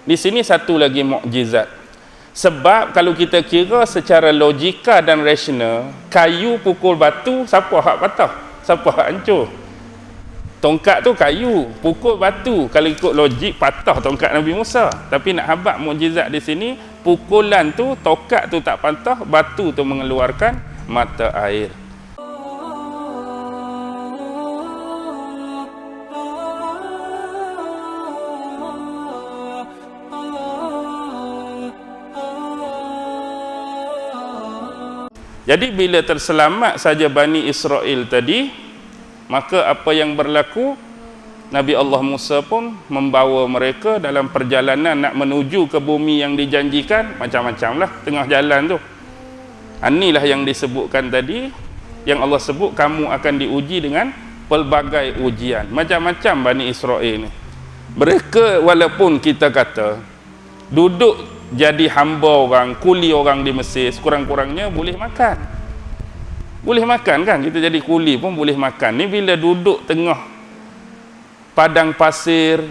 Di sini satu lagi mukjizat. Sebab kalau kita kira secara logika dan rasional, kayu pukul batu, siapa hak patah? Siapa hak hancur? Tongkat tu kayu, pukul batu. Kalau ikut logik, patah tongkat Nabi Musa. Tapi nak habaq mukjizat di sini, pukulan tu, tongkat tu tak patah, batu tu mengeluarkan mata air. Jadi bila terselamat saja Bani Israel tadi, maka apa yang berlaku, Nabi Allah Musa pun membawa mereka dalam perjalanan nak menuju ke bumi yang dijanjikan. Macam-macam lah tengah jalan tu. Inilah yang disebutkan tadi, yang Allah sebut kamu akan diuji dengan pelbagai ujian. Macam-macam Bani Israel ni. Mereka walaupun kita kata duduk jadi hamba orang, kuli orang di Mesir, sekurang-kurangnya boleh makan. Boleh makan kan? Kita jadi kuli pun boleh makan. Ni bila duduk tengah padang pasir,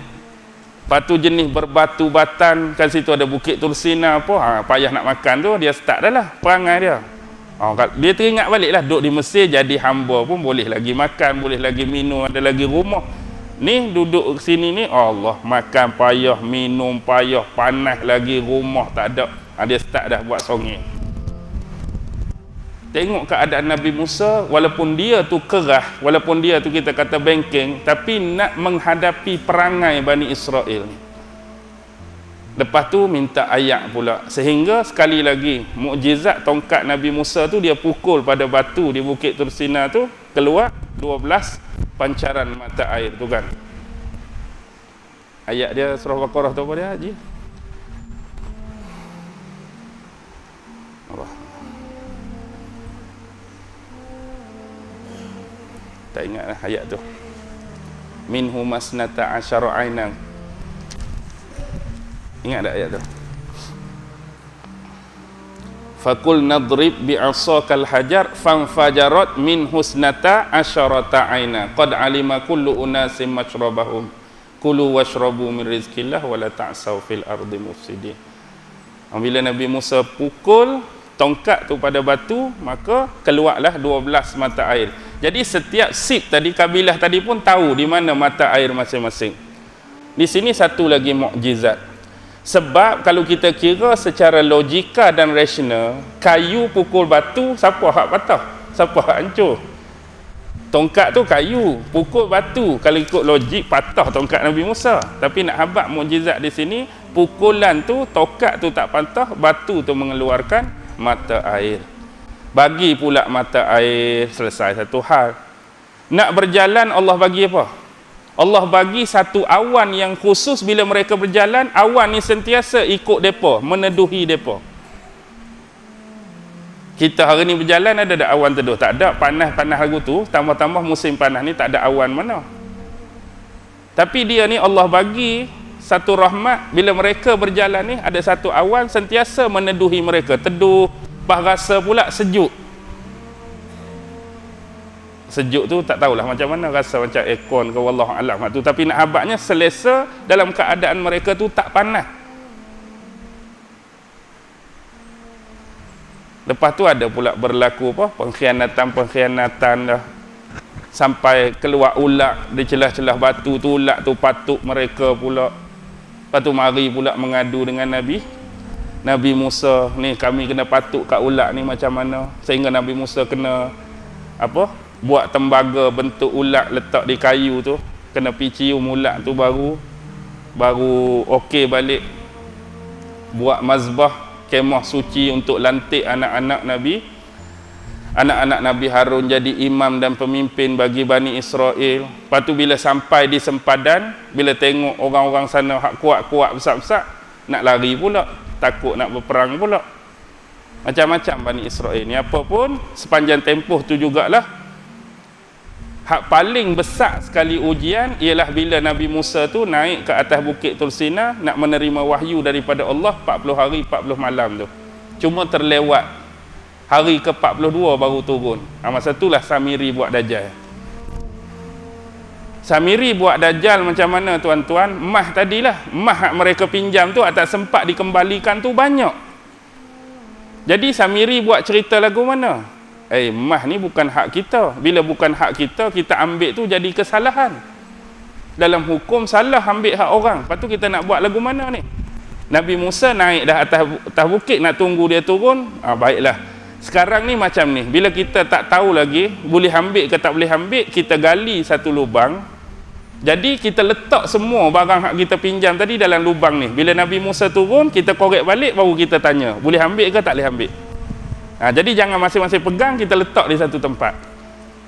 batu jenis berbatu batan, kan situ ada Bukit Tursina apa, payah nak makan tu, dia start dah lah perangai dia. Dia teringat balik lah, duduk di Mesir jadi hamba pun boleh lagi makan, boleh lagi minum, ada lagi rumah. Ni duduk sini ni, Allah, makan payah, minum payah, panas lagi, rumah tak ada. Dia start dah buat songeng. Tengok keadaan Nabi Musa, walaupun dia tu kerah, walaupun dia tu kita kata bengkeng, tapi nak menghadapi perangai Bani Israel. Lepas tu minta ayat pula. Sehingga sekali lagi, mukjizat tongkat Nabi Musa tu dia pukul pada batu di Bukit Tursina tu, keluar 12 pancaran mata air tu kan. Ayat dia surah Baqarah tu apa dia Haji? Apa? Tak ingat lah ayat tu. Minhu masnata asyara ainan. Ingat tak ayat tu? Fakul nadrib bi'asakal hajar fanfajarat min husnata asyarata aina qad alima kullu unasim mashrabahum kulu washrabu min rizqillah wala ta'saw fil ardi mufsidin. Bila Nabi Musa pukul tongkat tu pada batu, maka keluarlah 12 mata air. Jadi setiap sip tadi, kabilah tadi pun tahu di mana mata air masing-masing. Di sini satu lagi mukjizat. Sebab kalau kita kira secara logika dan rasional, kayu pukul batu, siapa hak patah? Siapa hak hancur? Tongkat tu kayu, pukul batu. Kalau ikut logik, patah tongkat Nabi Musa. Tapi nak habaq mukjizat di sini, pukulan tu, tongkat tu tak patah, batu tu mengeluarkan mata air. Bagi pula mata air, selesai satu hal. Nak berjalan, Allah bagi apa? Allah bagi satu awan yang khusus. Bila mereka berjalan, awan ni sentiasa ikut depa, meneduhi depa. Kita hari ni berjalan, ada tak awan teduh? Tak ada. Panas-panas lagu tu, tambah-tambah musim panas ni tak ada awan mana. Tapi dia ni Allah bagi satu rahmat. Bila mereka berjalan ni, ada satu awan sentiasa meneduhi mereka, teduh, rasa pula sejuk. Sejuk tu tak tahulah macam mana, rasa macam aircon ke wallahu alam tu, tapi nak habaqnya selesa dalam keadaan mereka tu tak panas. Lepas tu ada pula berlaku apa, pengkhianatan dah, sampai keluar ulat di celah-celah batu tu, ulat tu patuk mereka pula. Lepas tu mari pula mengadu dengan Nabi Musa ni, kami kena patuk kat ulat ni macam mana, sehingga Nabi Musa kena apa, buat tembaga bentuk ulat letak di kayu tu, kena pergi cium ulat tu baru okey balik. Buat mazbah, kemah suci untuk lantik anak-anak Nabi Harun jadi imam dan pemimpin bagi Bani Israel. Lepas tu bila sampai di sempadan, bila tengok orang-orang sana hak kuat-kuat besar-besar, nak lari pula, takut nak berperang pula. Macam-macam Bani Israel ni. Apa pun sepanjang tempoh tu jugalah, hak paling besar sekali ujian ialah bila Nabi Musa tu naik ke atas Bukit Tursina nak menerima wahyu daripada Allah 40 hari 40 malam tu. Cuma terlewat hari ke-42 baru turun. Masa itulah Samiri buat dajjal. Samiri buat dajjal macam mana tuan-tuan? Mah tadilah, mah mereka pinjam tu tak sempat dikembalikan tu banyak. Jadi Samiri buat cerita lagu mana? Mah ni bukan hak kita. Bila bukan hak kita, kita ambil tu jadi kesalahan. Dalam hukum salah ambil hak orang. Lepas tu kita nak buat lagu mana ni? Nabi Musa naik dah atas bukit nak tunggu dia turun. Baiklah. Sekarang ni macam ni, bila kita tak tahu lagi boleh ambil ke tak boleh ambil, kita gali satu lubang. Jadi kita letak semua barang hak kita pinjam tadi dalam lubang ni. Bila Nabi Musa turun, kita korek balik, baru kita tanya boleh ambil ke tak boleh ambil. Jadi jangan masing-masing pegang, kita letak di satu tempat.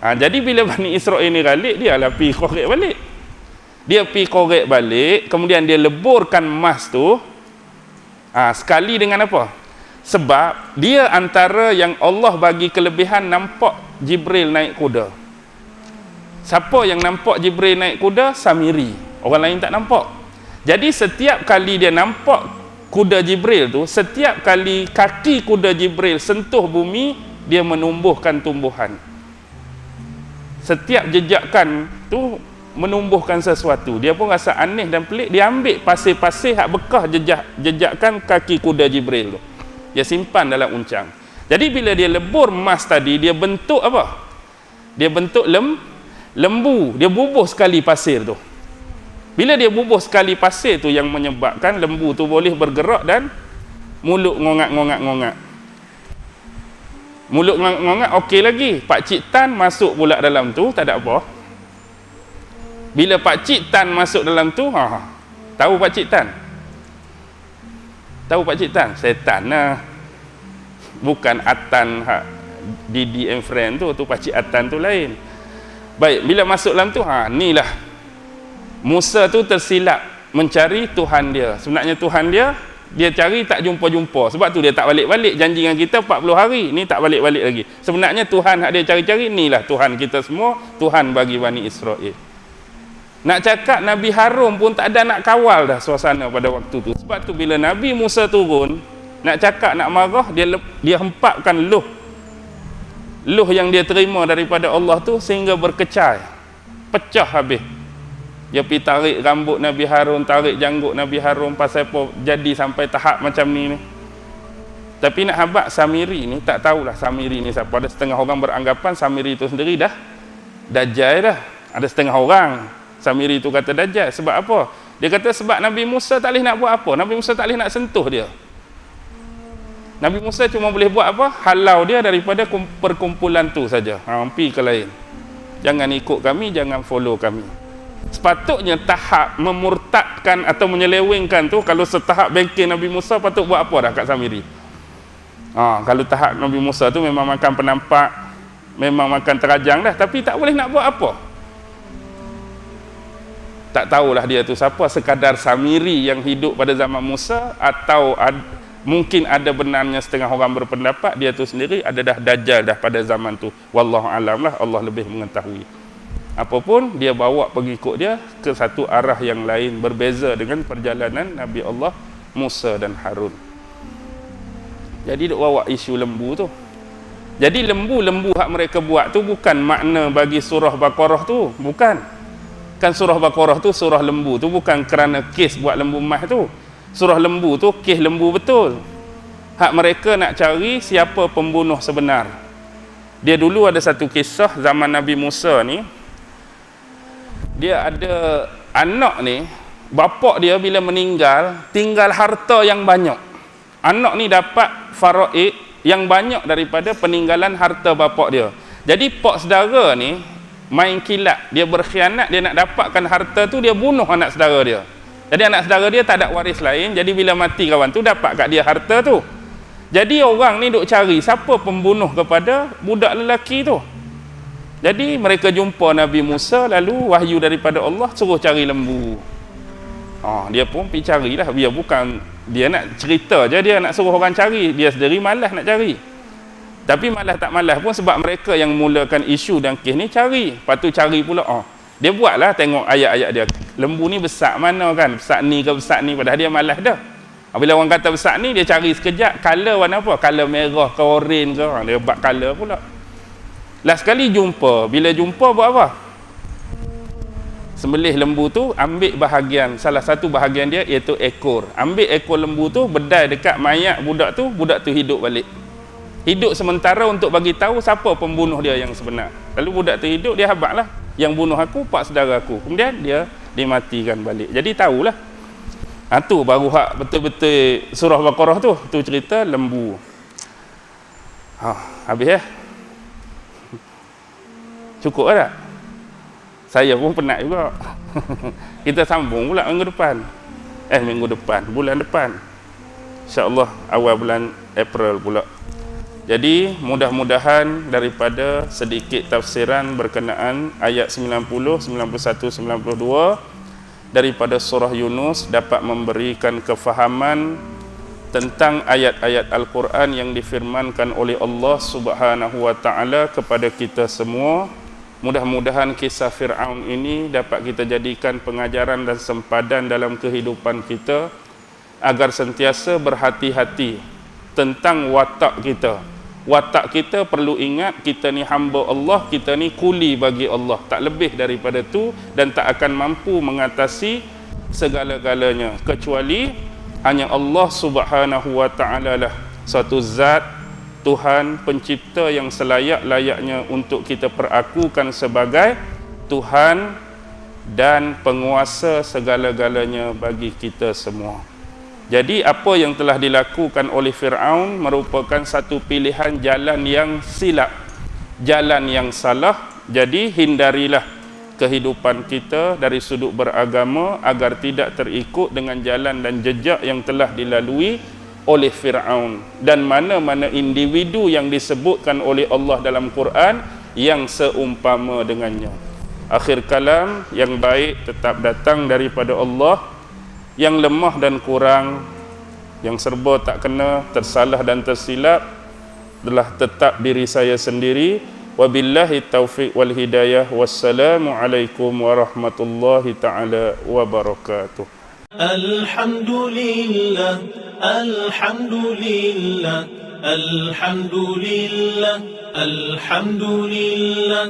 Jadi bila Bani Israel ni balik, dia lah pergi korek balik. Dia pergi korek balik, kemudian dia leburkan emas tu sekali dengan apa? Sebab dia antara yang Allah bagi kelebihan nampak Jibril naik kuda. Siapa yang nampak Jibril naik kuda? Samiri. Orang lain tak nampak. Jadi setiap kali dia nampak kuda Jibril tu, setiap kali kaki kuda Jibril sentuh bumi, dia menumbuhkan tumbuhan. Setiap jejakan tu menumbuhkan sesuatu. Dia pun rasa aneh dan pelik, dia ambil pasir-pasir hak bekas jejakan kaki kuda Jibril tu. Dia simpan dalam uncang. Jadi bila dia lebur emas tadi, dia bentuk apa? Dia bentuk lembu. Dia bubuh sekali pasir tu. Bila dia bubuh sekali pasir tu yang menyebabkan lembu tu boleh bergerak dan mulut ngongak-ngongak. Mulut ngongak okey lagi. Pak Cik Tan masuk pula dalam tu, tak ada apa. Bila Pak Cik Tan masuk dalam tu, tahu Pak Cik Tan? Tahu Pak Cik Tan? Setan lah. Bukan Atan Didi and Friend tu Pak Cik Atan tu lain. Baik, bila masuk dalam tu, inilah Musa tu tersilap mencari Tuhan dia. Sebenarnya Tuhan dia cari tak jumpa-jumpa. Sebab tu dia tak balik-balik. Janji dengan kita 40 hari, ni tak balik-balik lagi. Sebenarnya Tuhan hak dia cari-cari, inilah Tuhan kita semua, Tuhan bagi Bani Israel. Nak cakap Nabi Harun pun tak ada nak kawal dah suasana pada waktu tu. Sebab tu bila Nabi Musa turun, nak cakap nak marah, dia hempapkan luh yang dia terima daripada Allah tu sehingga berkecai, pecah habis. Dia pergi tarik rambut Nabi Harun, tarik janggut Nabi Harun, pasal apa jadi sampai tahap macam ni. Tapi nak habaq Samiri ni, tak tahulah Samiri ni siapa. Ada setengah orang beranggapan Samiri tu sendiri dah dajjal dah. Ada setengah orang Samiri tu kata dajjal. Sebab apa? Dia kata sebab Nabi Musa tak boleh nak buat apa. Nabi Musa tak boleh nak sentuh dia. Nabi Musa cuma boleh buat apa? Halau dia daripada perkumpulan tu saja. Pergi ke lain. Jangan ikut kami, jangan follow kami. Sepatutnya tahap memurtadkan atau menyelewengkan tu, kalau setahap bengkel Nabi Musa, patut buat apa dah kat Samiri? Kalau tahap Nabi Musa tu memang makan penampak, memang makan terajang dah, tapi tak boleh nak buat apa. Tak tahulah dia tu siapa, sekadar Samiri yang hidup pada zaman Musa, atau mungkin ada benarnya setengah orang berpendapat dia tu sendiri ada dah dajjal dah pada zaman tu. Wallahu alam lah, Allah lebih mengetahui. Apapun, dia bawa pengikut dia ke satu arah yang lain, berbeza dengan perjalanan Nabi Allah Musa dan Harun. Jadi dia bawa isu lembu tu. Jadi lembu hak mereka buat tu bukan makna bagi surah Baqarah tu, bukan. Kan surah Baqarah tu, surah lembu tu bukan kerana kes buat lembu emas tu. Surah lembu tu kes lembu betul. Hak mereka nak cari siapa pembunuh sebenar. Dia dulu ada satu kisah zaman Nabi Musa ni. Dia ada anak ni, bapak dia bila meninggal tinggal harta yang banyak. Anak ni dapat faraid yang banyak daripada peninggalan harta bapak dia. Jadi pak saudara ni main kilat, dia berkhianat, dia nak dapatkan harta tu, dia bunuh anak saudara dia. Jadi anak saudara dia tak ada waris lain, jadi bila mati kawan tu dapat kat dia harta tu. Jadi orang ni duk cari siapa pembunuh kepada budak lelaki tu. Jadi mereka jumpa Nabi Musa, lalu wahyu daripada Allah suruh cari lembu. Dia pun pergi carilah. Dia bukan dia nak cerita je, dia nak suruh orang cari, dia sendiri malas nak cari. Tapi malas tak malas pun sebab mereka yang mulakan isu dan kes ni cari. Lepas tu cari pula, dia buatlah tengok ayat-ayat dia. Lembu ni besar mana kan? Besar ni ke besar ni? Padahal dia malas dah. Bila orang kata besar ni, dia cari sekejap. Color warna apa? Color merah ke orange ke? Dia buat color pula. Last sekali jumpa. Bila jumpa buat apa? Sembelih lembu tu, ambil bahagian, salah satu bahagian dia iaitu ekor. Ambil ekor lembu tu, bedai dekat mayat budak tu hidup balik. Hidup sementara untuk bagi tahu siapa pembunuh dia yang sebenar. Lalu budak tu hidup, dia habaqlah, yang bunuh aku pak saudara aku. Kemudian dia dimatikan balik. Jadi tahulah. Tu baru hak betul-betul surah Baqarah tu cerita lembu. Habis ya? Cukup tak? Saya pun penat juga. Kita sambung pula minggu depan, bulan depan. InsyaAllah awal bulan April pula. Jadi mudah-mudahan daripada sedikit tafsiran berkenaan ayat 90, 91, 92 daripada surah Yunus dapat memberikan kefahaman tentang ayat-ayat Al-Quran yang difirmankan oleh Allah Subhanahu wa taala kepada kita semua. Mudah-mudahan kisah Fir'aun ini dapat kita jadikan pengajaran dan sempadan dalam kehidupan kita agar sentiasa berhati-hati tentang watak kita. Watak kita perlu ingat, kita ni hamba Allah, kita ni kuli bagi Allah, tak lebih daripada tu, dan tak akan mampu mengatasi segala-galanya kecuali hanya Allah Subhanahu wa taala lah satu zat Tuhan pencipta yang selayak-layaknya untuk kita perakukan sebagai Tuhan dan penguasa segala-galanya bagi kita semua. Jadi apa yang telah dilakukan oleh Fir'aun merupakan satu pilihan jalan yang silap, jalan yang salah. Jadi hindarilah kehidupan kita dari sudut beragama agar tidak terikut dengan jalan dan jejak yang telah dilalui oleh Fir'aun dan mana-mana individu yang disebutkan oleh Allah dalam Quran yang seumpama dengannya. Akhir kalam, yang baik tetap datang daripada Allah, yang lemah dan kurang, yang serba tak kena, tersalah dan tersilap adalah tetap diri saya sendiri. Wabillahi taufiq wal hidayah. Wassalamualaikum warahmatullahi taala wabarakatuh. Alhamdulillah, alhamdulillah, alhamdulillah, alhamdulillah.